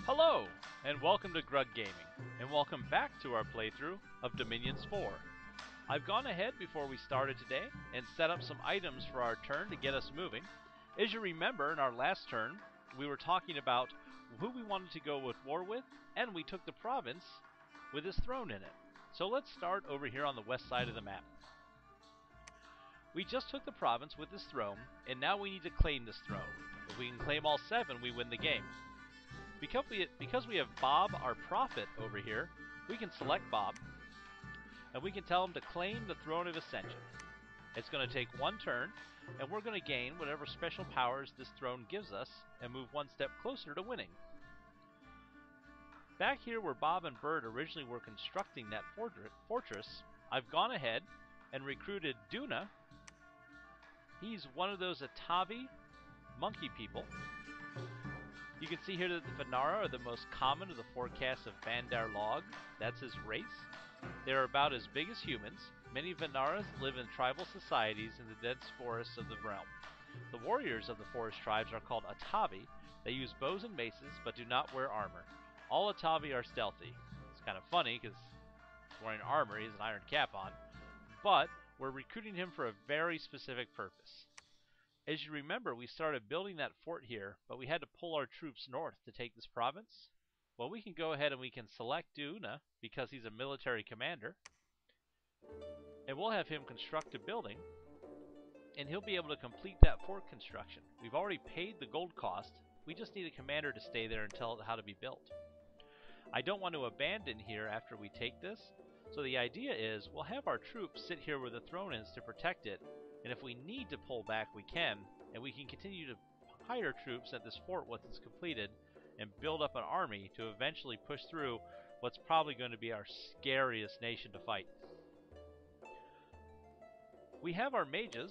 Hello, and welcome to Grug Gaming, and welcome back to our playthrough of Dominions 4. I've gone ahead before we started today and set up some items for our turn to get us moving. As you remember, in our last turn, we were talking about who we wanted to go with war with, and we took the province with his throne in it. So let's start over here on the west side of the map. We just took the province with his throne, and now we need to claim this throne. If we can claim all 7, we win the game. Because we have Bob, our prophet, over here, we can select Bob, and we can tell him to claim the throne of Ascension. It's going to take 1 turn, and we're going to gain whatever special powers this throne gives us, and move 1 step closer to winning. Back here where Bob and Bird originally were constructing that fortress, I've gone ahead and recruited Duna. He's one of those Atavi monkey people. You can see here that the Vanara are the most common of the 4 castes of Bandar Log. That's his race. They are about as big as humans. Many Vanaras live in tribal societies in the dense forests of the realm. The warriors of the forest tribes are called Atavi. They use bows and maces, but do not wear armor. All Atavi are stealthy. It's kind of funny, because he's wearing armor, he has an iron cap on. But we're recruiting him for a very specific purpose. As you remember, we started building that fort here, but we had to pull our troops north to take this province. Well, we can go ahead and we can select Duna, because he's a military commander. And we'll have him construct a building, and he'll be able to complete that fort construction. We've already paid the gold cost, we just need a commander to stay there and tell it how to be built. I don't want to abandon here after we take this, so the idea is we'll have our troops sit here where the throne is to protect it, and if we need to pull back, we can, and we can continue to hire troops at this fort once it's completed, and build up an army to eventually push through what's probably going to be our scariest nation to fight. We have our mages,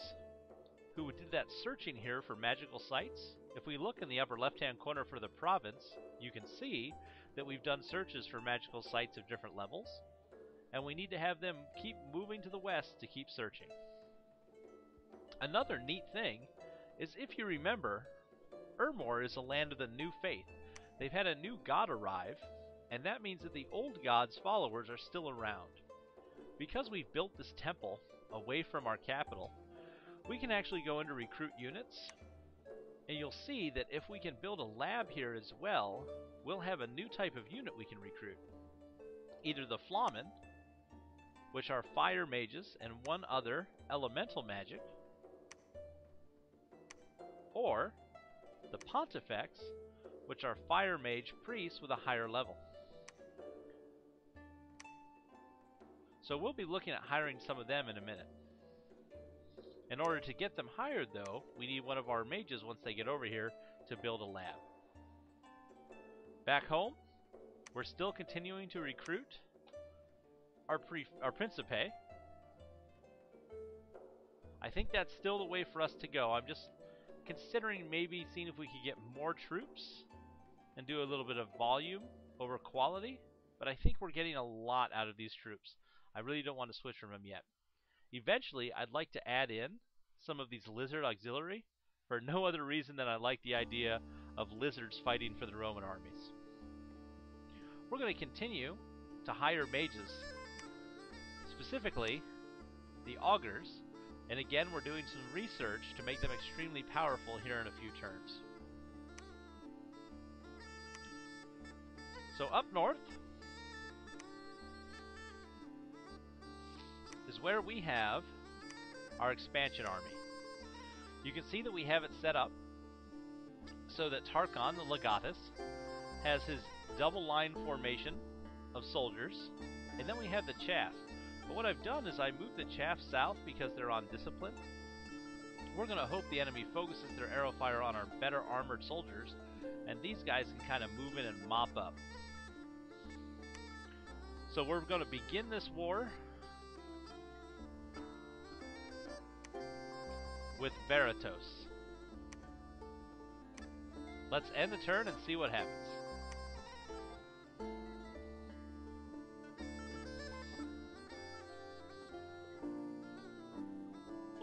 who did that searching here for magical sites. If we look in the upper left-hand corner for the province, you can see that we've done searches for magical sites of different levels, and we need to have them keep moving to the west to keep searching. Another neat thing is, if you remember, Ermor is the land of the new faith. They've had a new god arrive, and that means that the old god's followers are still around. Because we've built this temple away from our capital, we can actually go into recruit units, and you'll see that if we can build a lab here as well, we'll have a new type of unit we can recruit. Either the Flamen, which are fire mages and 1 other elemental magic, or the Pontifex, which are fire mage priests with a higher level. So we'll be looking at hiring some of them in a minute. In order to get them hired, though, we need one of our mages once they get over here to build a lab. Back home, we're still continuing to recruit our Principe. I think that's still the way for us to go. I'm just considering maybe seeing if we could get more troops and do a little bit of volume over quality, but I think we're getting a lot out of these troops. I really don't want to switch from them yet. Eventually, I'd like to add in some of these lizard auxiliary for no other reason than I like the idea of lizards fighting for the Roman armies. We're going to continue to hire mages, specifically the augurs, and again we're doing some research to make them extremely powerful here in a few turns. So up north is where we have our expansion army. You can see that we have it set up so that Tarkon, the Legatus, has his double line formation of soldiers, and then we have the chaff. But what I've done is I moved the chaff south because they're on discipline. We're going to hope the enemy focuses their arrow fire on our better armored soldiers, and these guys can kind of move in and mop up. So we're going to begin this war with Veritos. Let's end the turn and see what happens.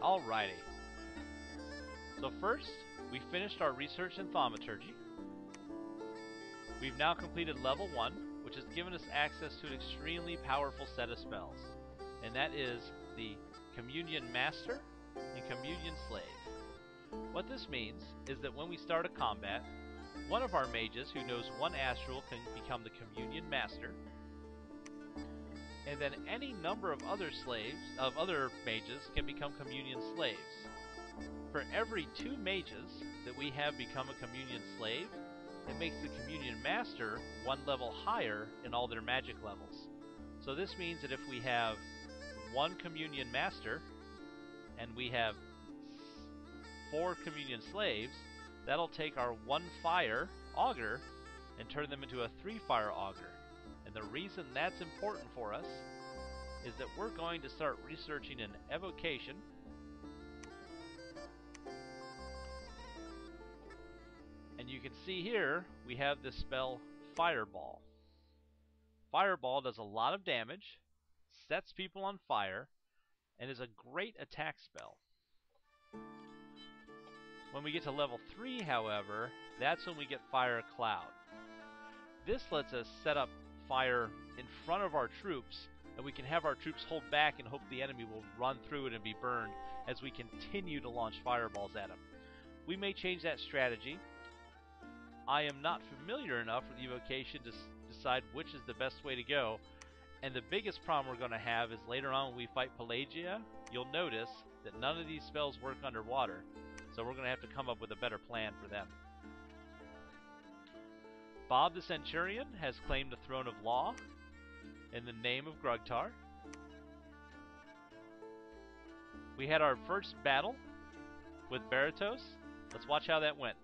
Alrighty. So first, we finished our research in thaumaturgy. We've now completed level 1, which has given us access to an extremely powerful set of spells, and that is the Communion Master and Communion Slave. What this means is that when we start a combat, one of our mages who knows one astral can become the Communion Master, and then any number of other mages can become Communion Slaves. For every 2 mages that we have become a Communion Slave, it makes the Communion Master 1 level higher in all their magic levels. So this means that if we have 1 Communion Master and we have 4 Communion Slaves, that'll take our 1 Fire Augur and turn them into a 3 Fire Augur. And the reason that's important for us is that we're going to start researching an evocation and you can see here we have this spell Fireball. Fireball does a lot of damage, sets people on fire, and is a great attack spell. When we get to level 3, however, that's when we get Fire Cloud. This lets us set up fire in front of our troops, and we can have our troops hold back and hope the enemy will run through it and be burned as we continue to launch fireballs at them. We may change that strategy. I am not familiar enough with evocation to decide which is the best way to go, and the biggest problem we're going to have is later on when we fight Pelagia, you'll notice that none of these spells work underwater, so we're going to have to come up with a better plan for them. Bob the Centurion has claimed the Throne of Law in the name of Grugtar. We had our first battle with Baratos. Let's watch how that went.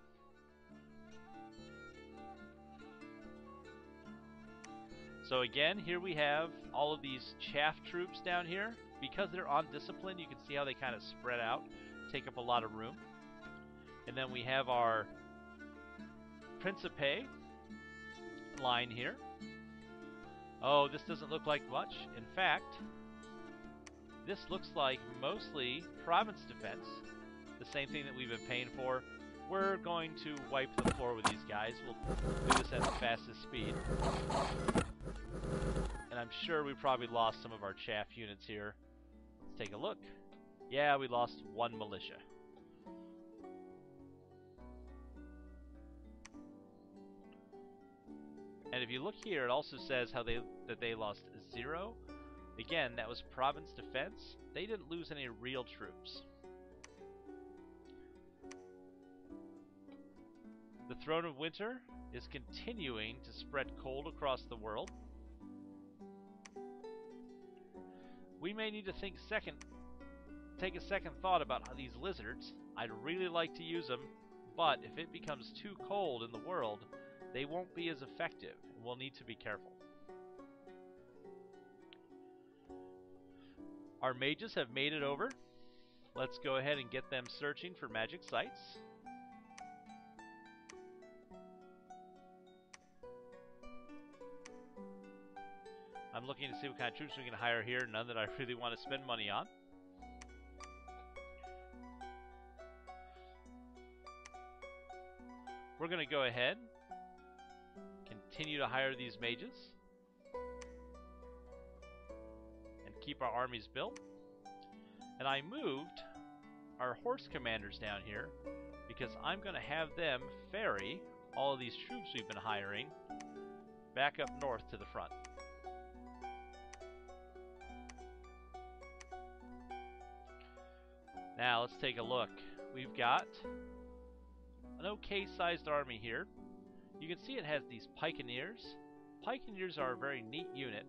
So again, here we have all of these chaff troops down here. Because they're on discipline, you can see how they kind of spread out, take up a lot of room. And then we have our Principe line here. Oh, this doesn't look like much. In fact, this looks like mostly province defense. The same thing that we've been paying for. We're going to wipe the floor with these guys. We'll do this at the fastest speed. And I'm sure we probably lost some of our chaff units here. Let's take a look. Yeah, we lost 1 militia. And if you look here, it also says how that they lost 0. Again, that was province defense. They didn't lose any real troops. The Throne of Winter is continuing to spread cold across the world. We may need to take a second thought about these lizards. I'd really like to use them, but if it becomes too cold in the world, they won't be as effective. We'll need to be careful. Our mages have made it over. Let's go ahead and get them searching for magic sites. I'm looking to see what kind of troops we can hire here. None that I really want to spend money on. We're going to go ahead, continue to hire these mages, and keep our armies built. And I moved our horse commanders down here because I'm going to have them ferry all of these troops we've been hiring back up north to the front. Now let's take a look. We've got an okay-sized army here. You can see it has these pikeneers. Pikeneers are a very neat unit.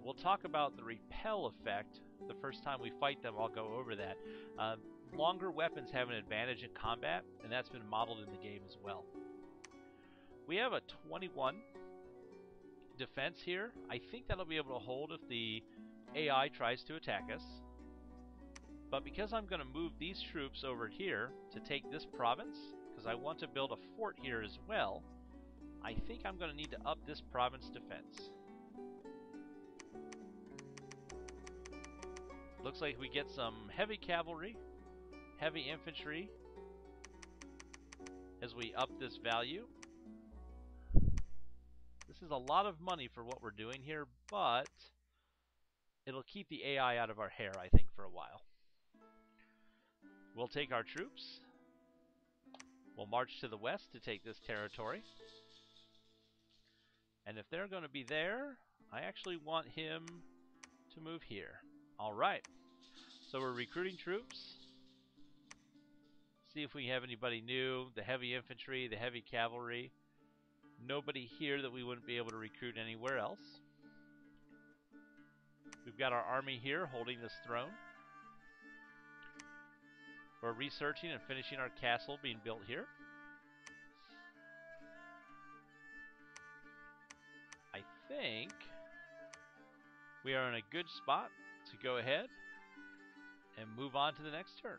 We'll talk about the repel effect the first time we fight them. I'll go over that. Longer weapons have an advantage in combat, and that's been modeled in the game as well. We have a 21 defense here. I think that'll be able to hold if the AI tries to attack us. But because I'm going to move these troops over here to take this province, because I want to build a fort here as well, I think I'm going to need to up this province defense. Looks like we get some heavy cavalry, heavy infantry as we up this value. This is a lot of money for what we're doing here, but it'll keep the AI out of our hair, I think, for a while. We'll take our troops. We'll march to the west to take this territory. And if they're going to be there, I actually want him to move here. Alright. So we're recruiting troops. See if we have anybody new. The heavy infantry, the heavy cavalry. Nobody here that we wouldn't be able to recruit anywhere else. We've got our army here holding this throne. We're researching and finishing our castle being built here. I think we are in a good spot to go ahead and move on to the next turn.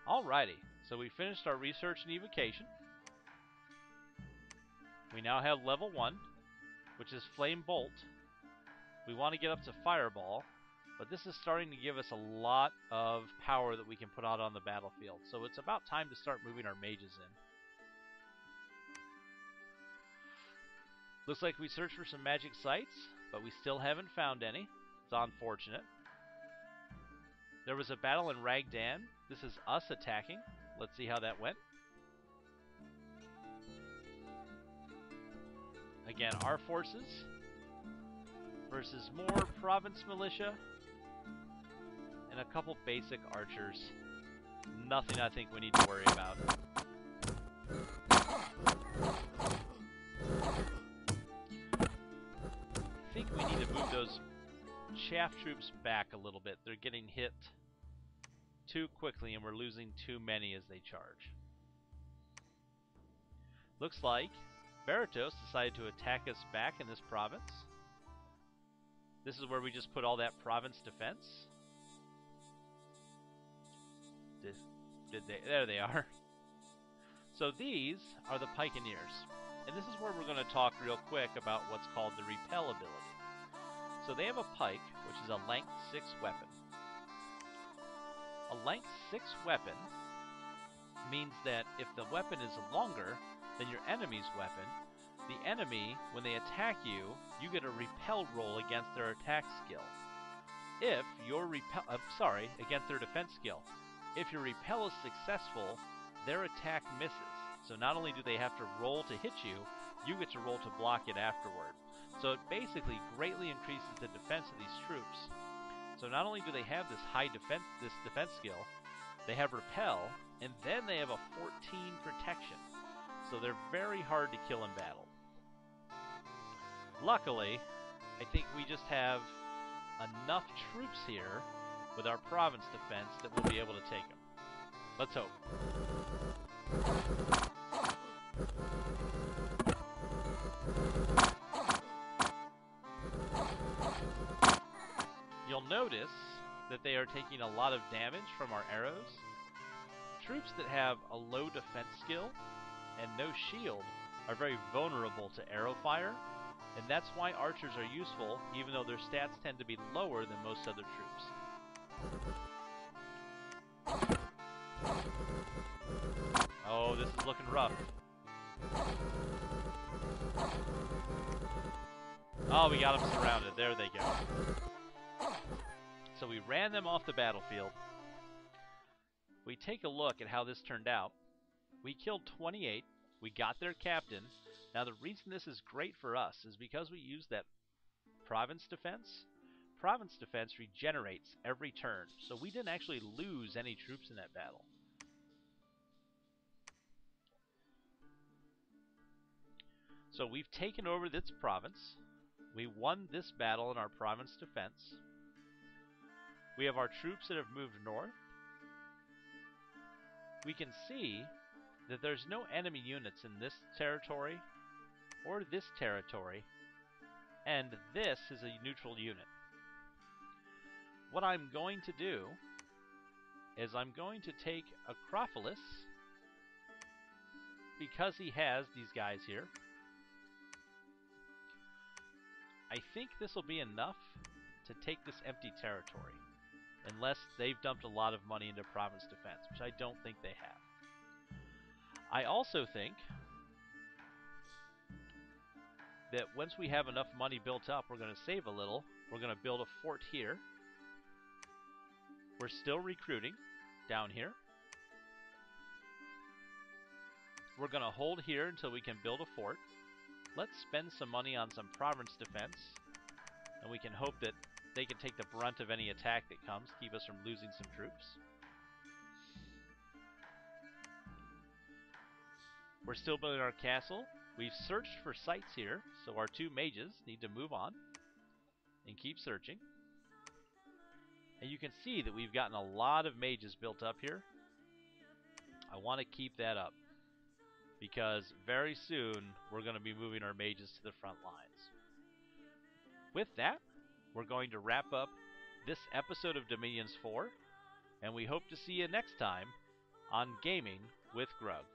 Alrighty, so we finished our research and evocation. We now have level 1, which is Flame Bolt. We want to get up to Fireball, but this is starting to give us a lot of power that we can put out on the battlefield. So it's about time to start moving our mages in. Looks like we searched for some magic sites, but we still haven't found any. It's unfortunate. There was a battle in Ragdan. This is us attacking. Let's see how that went. Again, our forces versus more province militia and a couple basic archers. Nothing I think we need to worry about. I think we need to move those chaff troops back a little bit. They're getting hit too quickly and we're losing too many as they charge. Looks like Baratos decided to attack us back in this province. This is where we just put all that province defense. There they are. So these are the Pikeneers. And this is where we're going to talk real quick about what's called the repel ability. So they have a pike, which is a length 6 weapon. A length 6 weapon means that if the weapon is longer than your enemy's weapon, the enemy, when they attack you, you get a repel roll against their attack skill. If your against their defense skill. If your repel is successful, their attack misses. So not only do they have to roll to hit you, you get to roll to block it afterward. So it basically greatly increases the defense of these troops. So not only do they have this high defense skill, they have repel, and then they have a 14 protection. So they're very hard to kill in battle. Luckily, I think we just have enough troops here with our province defense that we'll be able to take them. Let's hope. You'll notice that they are taking a lot of damage from our arrows. Troops that have a low defense skill and no shield are very vulnerable to arrow fire, and that's why archers are useful, even though their stats tend to be lower than most other troops. Oh, this is looking rough. Oh, we got them surrounded. There they go. So we ran them off the battlefield. We take a look at how this turned out. We killed 28. We got their captain. Now the reason this is great for us is because we use that province defense. Province defense regenerates every turn, so we didn't actually lose any troops in that battle. So we've taken over this province. We won this battle in our province defense. We have our troops that have moved north. We can see that there's no enemy units in this territory or this territory, and this is a neutral unit. What I'm going to do is I'm going to take Acropolis, because he has these guys here. I think this will be enough to take this empty territory. Unless they've dumped a lot of money into province defense, which I don't think they have. I also think that once we have enough money built up, we're going to save a little. We're going to build a fort here. We're still recruiting down here. We're going to hold here until we can build a fort. Let's spend some money on some province defense, and we can hope that they can take the brunt of any attack that comes, keep us from losing some troops. We're still building our castle. We've searched for sites here, so our 2 mages need to move on and keep searching. And you can see that we've gotten a lot of mages built up here. I want to keep that up, because very soon we're going to be moving our mages to the front lines. With that, we're going to wrap up this episode of Dominions 4, and we hope to see you next time on Gaming with Grug.